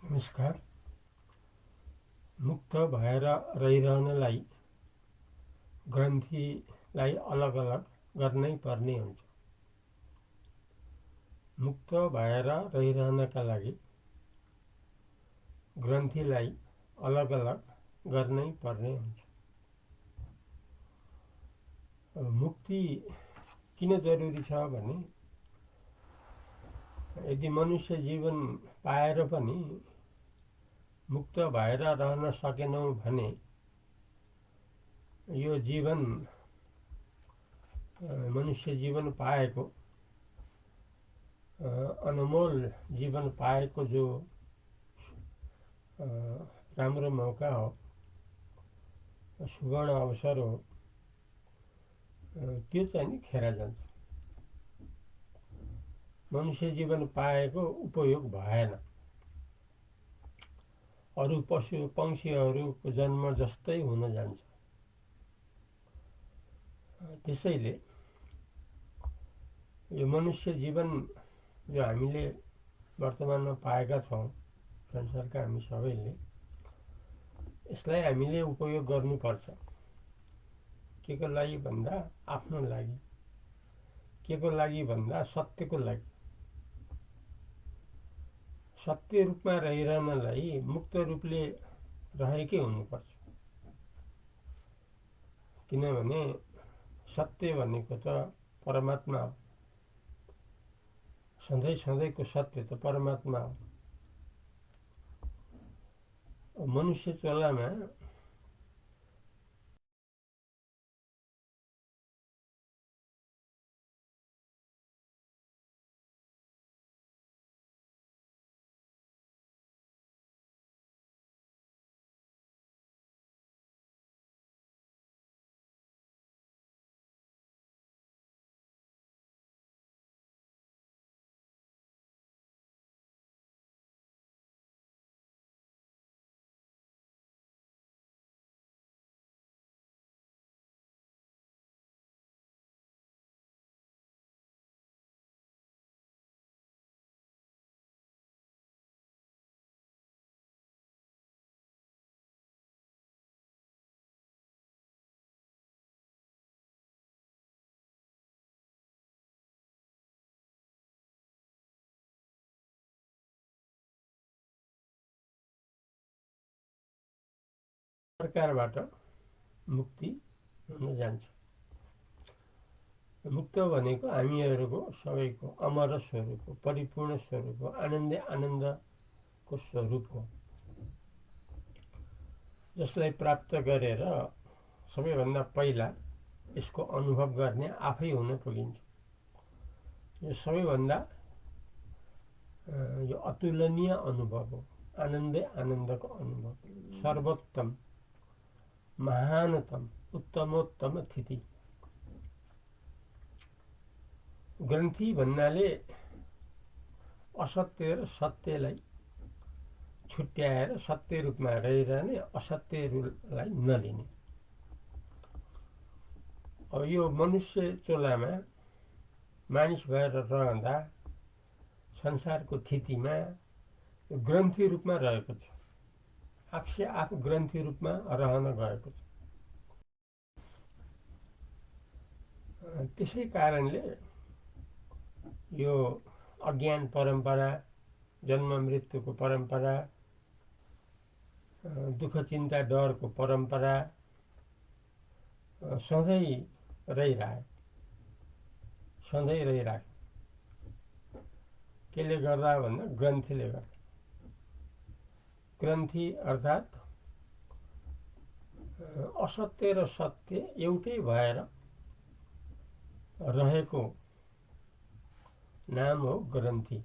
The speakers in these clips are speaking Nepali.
नमस्कार। मुक्त भएर रहिरहनलाई ग्रन्थीलाई अलग अलग गर्नै पर्ने हुन्छ। मुक्त भएर रहिरहनका लागि ग्रन्थीलाई अलग अलग गर्नै पर्ने हुन्छ। मुक्ति किन जरुरी छ भने यदि मनुष्य जीवन पाएर पनि मुक्त भएर रहन सकेनौँ भने यो जीवन मनुष्य जीवन पाएको अनमोल जीवन पाएको जो राम्रो मौका हो, सुवर्ण अवसर हो, त्यो चाहिँ नि खेर जान्छ। मनुष्य जीवन पाएको उपयोग भएन। अरू पशु पंक्षीहरूको जन्म जस्तै हुन जान्छ। त्यसैले यो मनुष्य जीवन जो हामीले वर्तमानमा पाएका छौँ, संसारका हामी सबैले, यसलाई हामीले उपयोग गर्नुपर्छ। के को लागि भन्दा आफ्नो लागि, के को लागि भन्दा सत्यको लागि। सत्य रूपमा रहिरहनलाई मुक्त रूपले रहेकै हुनुपर्छ। किनभने सत्य भनेको त परमात्मा हो। सधैँ सधैँको सत्य त परमात्मा हो। मनुष्य चोलामा प्रकारबाट मुक्ति हुन जान्छ। मुक्त भनेको हामीहरूको सबैको अमर स्वरूप हो, परिपूर्ण स्वरूप हो, आनन्दै आनन्दको स्वरूप हो, जसलाई प्राप्त गरेर सबैभन्दा पहिला यसको अनुभव गर्ने आफै हुन पुगिन्छ। यो सबैभन्दा यो अतुलनीय अनुभव हो, आनन्दै आनन्दको अनुभव, सर्वोत्तम, महानतम, उत्तमोत्तम स्थिति। ग्रन्थी भन्नाले असत्य र सत्यलाई छुट्याएर सत्य रूपमा रहिरहने, असत्यलाई नलिने। अब यो मनुष्य चोलामा मानिस भएर रहँदा संसारको स्थितिमा ग्रन्थी रूपमा रहेको छ। आफसे आफ ग्रन्थी रूपमा रहन गएको छ। त्यसै कारणले यो अज्ञान परम्परा, जन्म मृत्युको परम्परा, दुःख चिन्ता डरको परम्परा सधैँ रहिरह्यो, सधैँ रहिरह्यो। केले गर्दा भन्दा ग्रन्थीले गर्दा। ग्रन्थी अर्थात् असत्य र सत्य एउटै भएर रहेको नाम हो ग्रन्थी।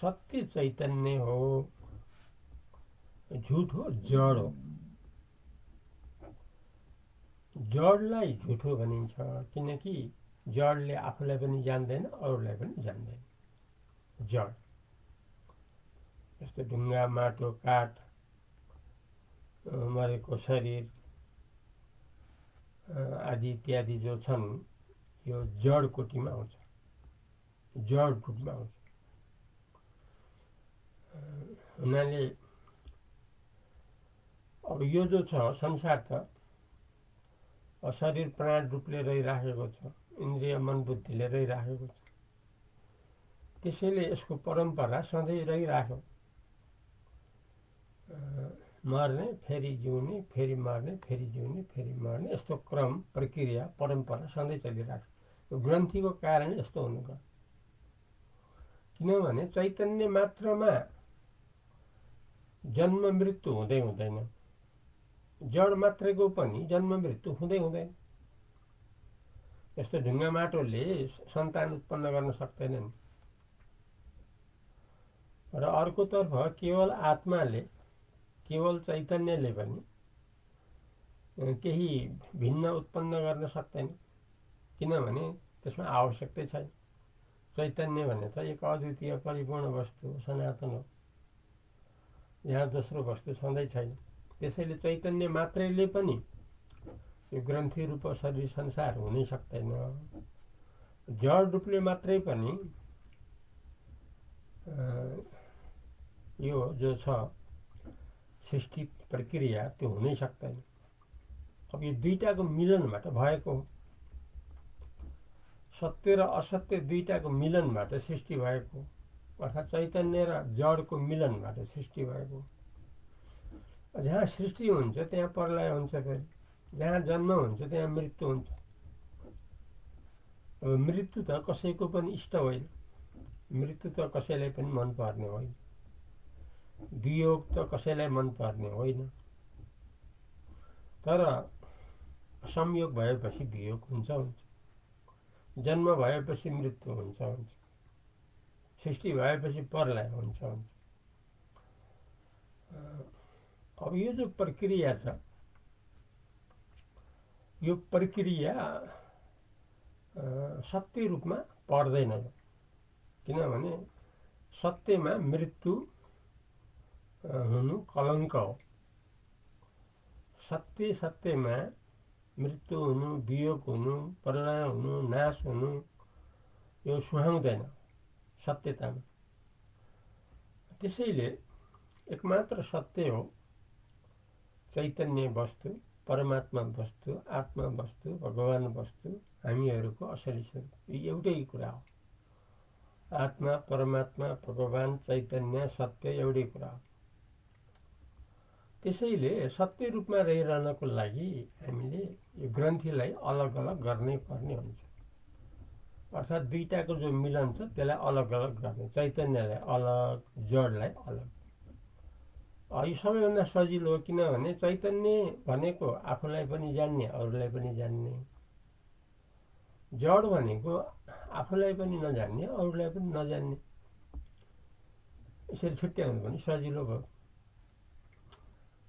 सत्य चैतन्य हो, झुठो जड हो। जडलाई झुठो भनिन्छ किनकि जडले आफूलाई पनि जान्दैन, अरूलाई पनि जान्दैन। जड जस्तो ढुङ्गा, माटो, काठ, मरेको शरीर आदि इत्यादि जो छन्, यो जड कोटिमा आउँछ, जड रूपमा आउँछ। हुनाले अब यो जो छ संसार त शरीर प्राण रूपले रहिराखेको छ, इन्द्रिय मन बुद्धिले रहिराखेको छ। त्यसैले यसको परम्परा सधैँ रहिराख्यो। मर्ने, फेरि जिउने, फेरि मर्ने, फेरि जिउने, फेरि मर्ने, यस्तो क्रम प्रक्रिया परम्परा सधैँ चलिरहेको छ। यो ग्रन्थीको कारण यस्तो हुनु गयो। किनभने चैतन्य मात्रमा जन्म मृत्यु हुँदै हुँदैन, जड मात्रैको पनि जन्म मृत्यु हुँदै हुँदैन। यस्तो ढुङ्गा माटोले सन्तान उत्पन्न गर्न सक्दैन नि। र अर्कोतर्फ केवल आत्माले, केवल चैतन्यले पनि केही भिन्न उत्पन्न गर्न सक्दैन, किनभने त्यसमा आवश्यकतै छैन। चैतन्य भने त एक अद्वितीय परिपूर्ण वस्तु हो, सनातन हो, यहाँ दोस्रो वस्तु छँदै छैन। त्यसैले चैतन्य मात्रैले पनि यो ग्रन्थि रूप शरीर संसार हुनै सक्दैन। जड रूपले मात्रै पनि यो जो छ सृष्टि प्रक्रिया त्यो हुनै सक्दैन। अब यो दुईटाको मिलनबाट भएको हो। सत्य र असत्य दुईटाको मिलनबाट सृष्टि भएको, अर्थात् चैतन्य र जडको मिलनबाट सृष्टि भएको। जहाँ सृष्टि हुन्छ त्यहाँ प्रलय हुन्छ, फेरि जहाँ जन्म हुन्छ त्यहाँ मृत्यु हुन्छ। अब मृत्यु त कसैको पनि इष्ट होइन, मृत्यु त कसैलाई पनि मन पर्ने होइन, वियोग त कसैलाई मन पर्ने होइन। तर संयोग भएपछि वियोग हुन्छ, जन्म भएपछि मृत्यु हुन्छ, सृष्टि भएपछि प्रलय हुन्छ। अब यो जो प्रक्रिया छ, यो प्रक्रिया सत्य रूपमा पर्दैन, किनभने सत्यमा मृत्यु हुनु कलङ्क हो। सत्य सत्यमा मृत्यु हुनु, वियोग हुनु, प्रलय हुनु, नाश हुनु यो सुहाउँदैन सत्यतामा। त्यसैले एकमात्र सत्य हो चैतन्य वस्तु, परमात्मा वस्तु, आत्मा वस्तु, भगवान वस्तु, हामीहरूको असली स्वरूप। यो एउटै कुरा हो। आत्मा, परमात्मा, भगवान, चैतन्य, सत्य एउटै कुरा हो। त्यसैले सत्य रूपमा रहिरहनको लागि हामीले यो ग्रन्थीलाई अलग अलग गर्नै पर्ने हुन्छ। अर्थात् दुईटाको जो मिलन छ त्यसलाई अलग अलग गर्ने, चैतन्यलाई अलग, जडलाई अलग। यो सबैभन्दा सजिलो हो, किनभने चैतन्य भनेको आफूलाई पनि जान्ने, अरूलाई पनि जान्ने। जड भनेको आफूलाई पनि नजान्ने, अरूलाई पनि नजान्ने। यसरी छुट्याउनु पनि सजिलो भयो।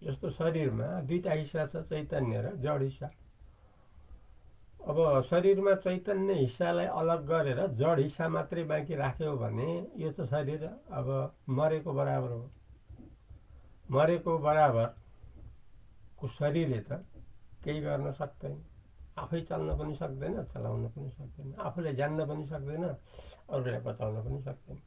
जस्तो शरीरमा दुईटा हिस्सा छ, चैतन्य र जड हिस्सा। अब शरीरमा चैतन्य हिस्सालाई अलग गरेर जड हिस्सा मात्रै बाँकी राख्यो भने यो त शरीर अब मरेको बराबर हो। मरेको बराबरको शरीरले त केही गर्न सक्दैन, आफै चल्न पनि सक्दैन, चलाउन पनि सक्दैन, आफूले जान्न पनि सक्दैन, अरूलाई बताउन पनि सक्दैन।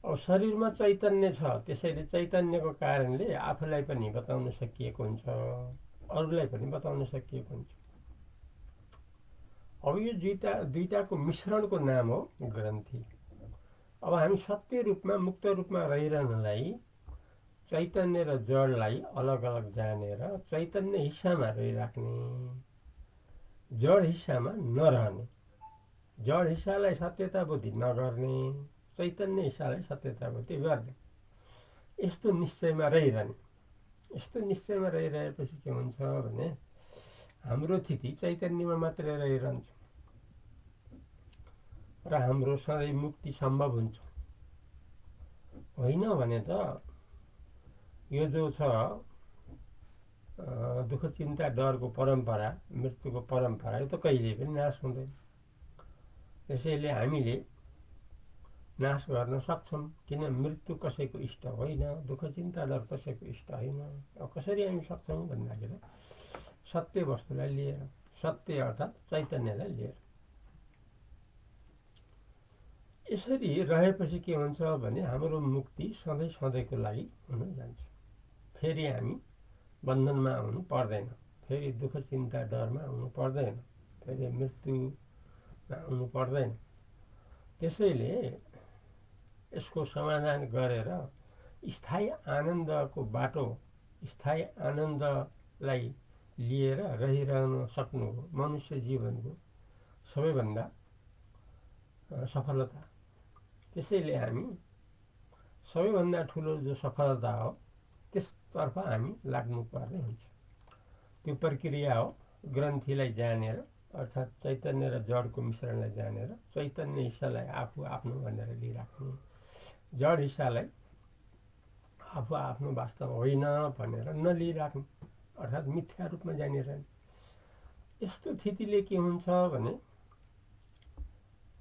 अब शरीरमा चैतन्य छ, त्यसैले चैतन्यको कारणले आफूलाई पनि बताउन सकिएको हुन्छ, अरूलाई पनि बताउन सकिएको हुन्छ। अब यो दुईटाको मिश्रणको नाम हो ग्रन्थि। अब हामी सत्य रूपमा, मुक्त रूपमा रहिरहनलाई चैतन्य र जडलाई अलग अलग जानेर चैतन्य हिस्सामा रहिराख्ने, जड हिस्सामा नरहने, जड हिस्सालाई सत्यता बुद्धि नगर्ने, चैतन्य हिस्सालाई सत्यता बुद्धि गर्ने, यस्तो निश्चयमा रहिरहने। यस्तो निश्चयमा रहिरहेपछि के हुन्छ भने हाम्रो स्थिति चैतन्यमा मात्रै रहिरहन्छ र हाम्रो सधैँ मुक्ति सम्भव हुन्छ। होइन भने त यो जो छ दुःख चिन्ता डरको परम्परा, मृत्युको परम्परा, यो त कहिले पनि नाश हुँदैन। त्यसैले हामीले नाश गर्न सक्छौँ, किन मृत्यु कसैको इष्ट होइन, दुःख चिन्ता डर कसैको इष्ट होइन। अब कसरी हामी सक्छौँ भन्दाखेरि सत्य वस्तुलाई लिएर, सत्य अर्थात् चैतन्यलाई लिएर। यसरी रहेपछि के हुन्छ भने हाम्रो मुक्ति सधैँ सधैँको लागि हुन जान्छ। फेरि हामी बन्धनमा आउनु पर्दैन, फेरि दुःख चिन्ता डरमा आउनु पर्दैन, फेरि मृत्युमा आउनु पर्दैन। त्यसैले यसको समाधान गरेर स्थायी आनन्दको बाटो, स्थायी आनन्दलाई लिएर रहिरहन सक्नु हो मनुष्य जीवनको सबैभन्दा सफलता। त्यसैले हामी सबैभन्दा ठुलो जो सफलता हो त्यसतर्फ हामी लाग्नुपर्ने हुन्छ। त्यो प्रक्रिया हो ग्रन्थीलाई जानेर, अर्थात् चैतन्य र जडको मिश्रणलाई जानेर चैतन्य हिस्सालाई आफू आफ्नो भनेर लिइराख्ने, जड हिस्सालाई आफू आफ्नो वास्तव होइन भनेर नलिइराख्ने, अर्थात् मिथ्या रूपमा जानिरहने। यस्तो स्थितिले के हुन्छ भने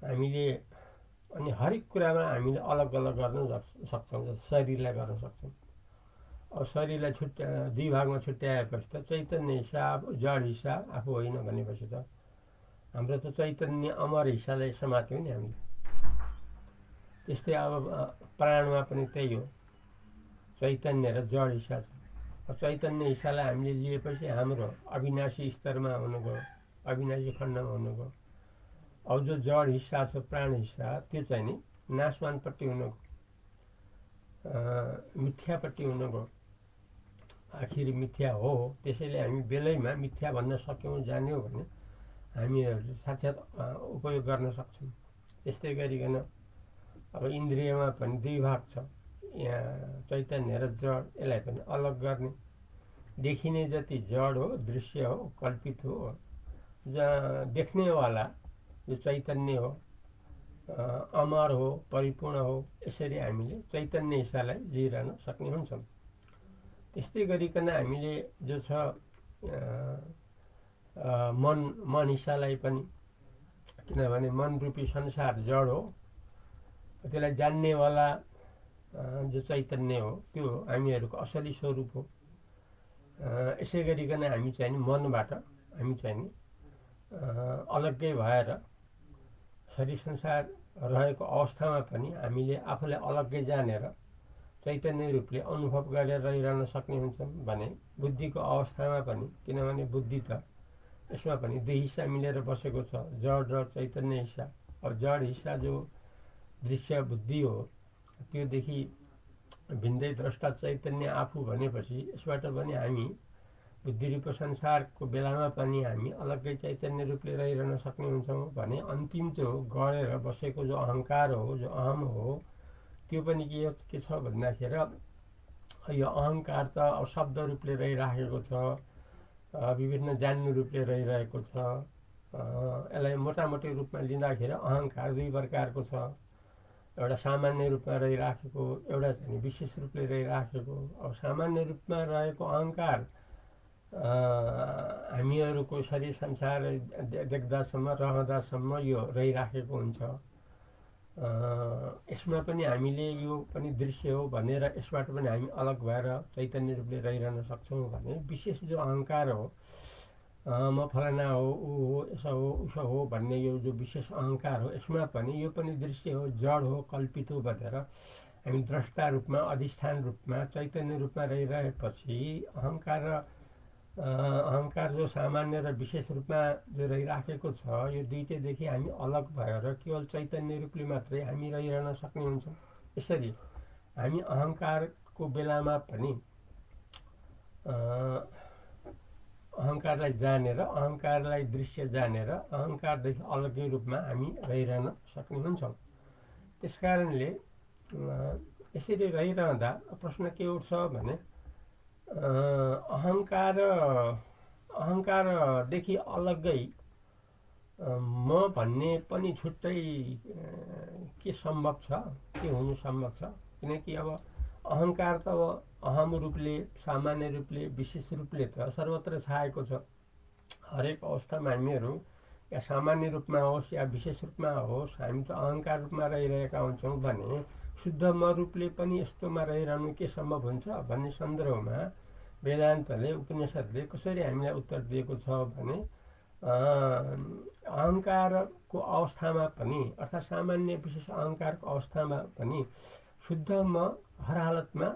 हामीले अनि हरेक कुरामा हामीले अलग अलग गर्न सक्छौँ। जस्तो शरीरलाई गर्न सक्छौँ। अब शरीरलाई दुई भागमा छुट्याएपछि त चैतन्य हिस्सा जड हिस्सा आफू होइन भनेपछि त हाम्रो त चैतन्य अमर हिस्सालाई समात्यो नि हामीले। त्यस्तै अब प्राणमा पनि त्यही हो, चैतन्य र जड हिस्सा छ। चैतन्य हिस्सालाई हामीले लिएपछि हाम्रो अविनाशी स्तरमा हुनुभयो, अविनाशी खण्डमा हुनुभयो। अब जो जड हिस्सा छ, प्राण हिस्सा, त्यो चाहिँ नि नाशवानपट्टि हुनुभयो, मिथ्यापट्टि हुनुभयो। आखिर मिथ्या हो। त्यसैले हामी बेलैमा मिथ्या भन्न सक्यौँ, जान्यौँ भने हामीहरूले साक्षात् उपयोग गर्न सक्छौँ। त्यस्तै गरिकन अब इन्द्रियमा पनि दुई भाग छ, यहाँ चैतन्य र जड। यसलाई पनि अलग गर्ने, देखिने जति जड हो, दृश्य हो, कल्पित हो, जहाँ देख्नेवाला जो चैतन्य हो, अमर हो, परिपूर्ण हो, यसरी हामीले चैतन्य हिस्सालाई लिइरहन सक्ने हुन्छौँ। त्यस्तै गरिकन हामीले जो छ मन हिस्सालाई पनि, किनभने मन रूपी संसार जड हो, त्यसलाई जान्नेवाला जो चैतन्य हो त्यो हामीहरूको असली स्वरूप हो। यसै गरिकन हामी चाहिँ मनबाट हामी चाहिँ अलग्गै भएर शरीर संसार रहेको अवस्थामा पनि हामीले आफूलाई अलग्गै जानेर चैतन्य रूपले अनुभव गरेर रहिरहन सक्ने हुन्छौँ भने बुद्धिको अवस्थामा पनि, किनभने बुद्धि त यसमा पनि दुई हिस्सा मिलेर बसेको छ, जड र चैतन्य हिस्सा। अब जड हिस्सा जो दृश्य बुद्धि हो, त्योदेखि भिन्दै द्रष्टा चैतन्य आफू भनेपछि यसबाट पनि हामी बुद्धिरूप संसारको बेलामा पनि हामी अलग्गै चैतन्य रूपले रहिरहन सक्ने हुन्छौँ भने अन्तिम जो गढेर बसेको जो अहङ्कार हो, जो अहम हो, त्यो पनि के छ भन्दाखेरि यो अहङ्कार त अब शब्द रूपले रहिराखेको छ, विभिन्न जान्नु रूपले रहिरहेको छ। यसलाई मोटामोटी रूपमा लिँदाखेरि अहङ्कार दुई प्रकारको छ, एउटा सामान्य रूपमा रहिराखेको, एउटा चाहिँ विशेष रूपले रहिराखेको। अब सामान्य रूपमा रहेको अहङ्कार हामीहरूको शरीर संसार देख्दासम्म रहँदासम्म यो रहिराखेको हुन्छ। यसमा पनि हामीले यो पनि दृश्य हो भनेर यसबाट पनि हामी अलग भएर चैतन्य रूपले रहिरहन सक्छौँ भने विशेष जो अहङ्कार हो, म फलाना हो, ऊ हो, यसो हो, उसो हो भन्ने यो जो विशेष अहङ्कार हो, यसमा पनि यो पनि दृश्य हो, जड हो, कल्पित हो भनेर हामी द्रष्टा रूपमा, अधिष्ठान रूपमा, चैतन्य रूपमा रहिरहेपछि अहङ्कार जो सामान्य र विशेष रूपमा जो रहिराखेको छ, यो दुईटैदेखि हामी अलग भएर केवल चैतन्य रूपले मात्रै हामी रहिरहन सक्ने हुन्छौँ। यसरी हामी अहङ्कारको बेलामा पनि अहङ्कारलाई जानेर, अहङ्कारलाई दृश्य जानेर अहङ्कारदेखि अलग्गै रूपमा हामी रहिरहन सक्ने हुन्छौँ। त्यसकारणले यसरी रहिरहँदा प्रश्न के उठ्छ भने अहङ्कारदेखि अलग्गै म भन्ने पनि छुट्टै के सम्भव छ, के हुनु सम्भव छ? किनकि अब अहङ्कार त अब अहम रूपले, सामान्य रूपले, विशेष रूपले त सर्वत्र छाएको छ। हरेक अवस्थामा हामीहरू या सामान्य रूपमा होस् या विशेष रूपमा होस्, हामी त अहङ्कार रूपमा रहिरहेका हुन्छौँ भने शुद्ध म रूपले पनि यस्तोमा रहिरहनु के सम्भव हुन्छ भन्ने सन्दर्भमा वेदान्तले, उपनिषद्ले कसरी हामीलाई उत्तर दिएको छ भने अहङ्कारको अवस्थामा पनि अर्थात् सामान्य विशेष अहङ्कारको अवस्थामा पनि शुद्ध म हर हालतमा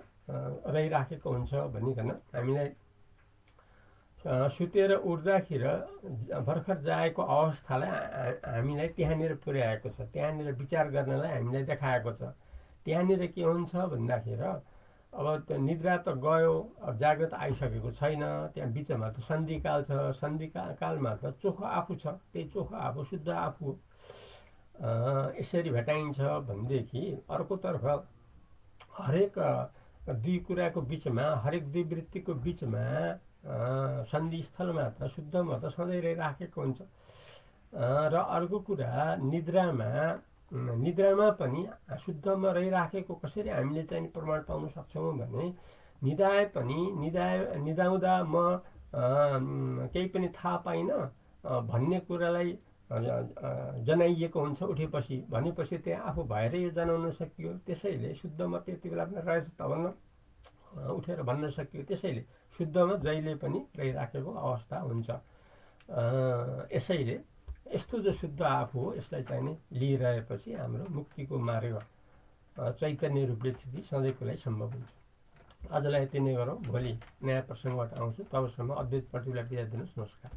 रहिराखेको हुन्छ भनिकन हामीलाई सुतेर उठ्दाखेरि भर्खर जाएको अवस्थालाई हामीलाई त्यहाँनिर पुर्याएको छ, त्यहाँनिर विचार गर्नलाई हामीलाई देखाएको छ। त्यहाँनिर के हुन्छ भन्दाखेरि अब त्यो निद्रा त गयो, अब जाग्रत आइसकेको छैन, त्यहाँ बिचमा त सन्धिकाल छ, सन्धिकालमा त चोखो आफू छ, त्यही चोखो आफू शुद्ध आफू यसरी भेटाइन्छ भनेदेखि अर्कोतर्फ हरेक दुई कुराको बिचमा, हरेक दुई वृत्तिको बिचमा सन्धिस्थलमा त शुद्धमा त सधैँ रहिराखेको हुन्छ। र अर्को कुरा निद्रामा पनि शुद्धमा रहिराखेको कसरी हामीले चाहिँ प्रमाण पाउन सक्छौँ भने निदाए पनि निदाउँदा म केही पनि थाहा पाइनँ भन्ने कुरालाई जनाइएको हुन्छ उठेपछि, भनेपछि त्यहाँ आफू भएर यो जनाउन सकियो। त्यसैले शुद्धमा त्यति बेला पनि रहेछ त भन्न उठेर भन्न सकियो। त्यसैले शुद्धमा जहिले पनि रहिराखेको अवस्था हुन्छ। यसैले यस्तो जो शुद्ध आफू हो यसलाई चाहिँ नि लिइरहेपछि हाम्रो मुक्तिको मार्ग चैतन्य रूपले स्थिति सधैँको लागि सम्भव हुन्छ। आजलाई यति नै गरौँ, भोलि नयाँ प्रसङ्गबाट आउँछु। तबसम्म अद्वैत प्रतिलाई बिदा दिनुहोस्। नमस्कार।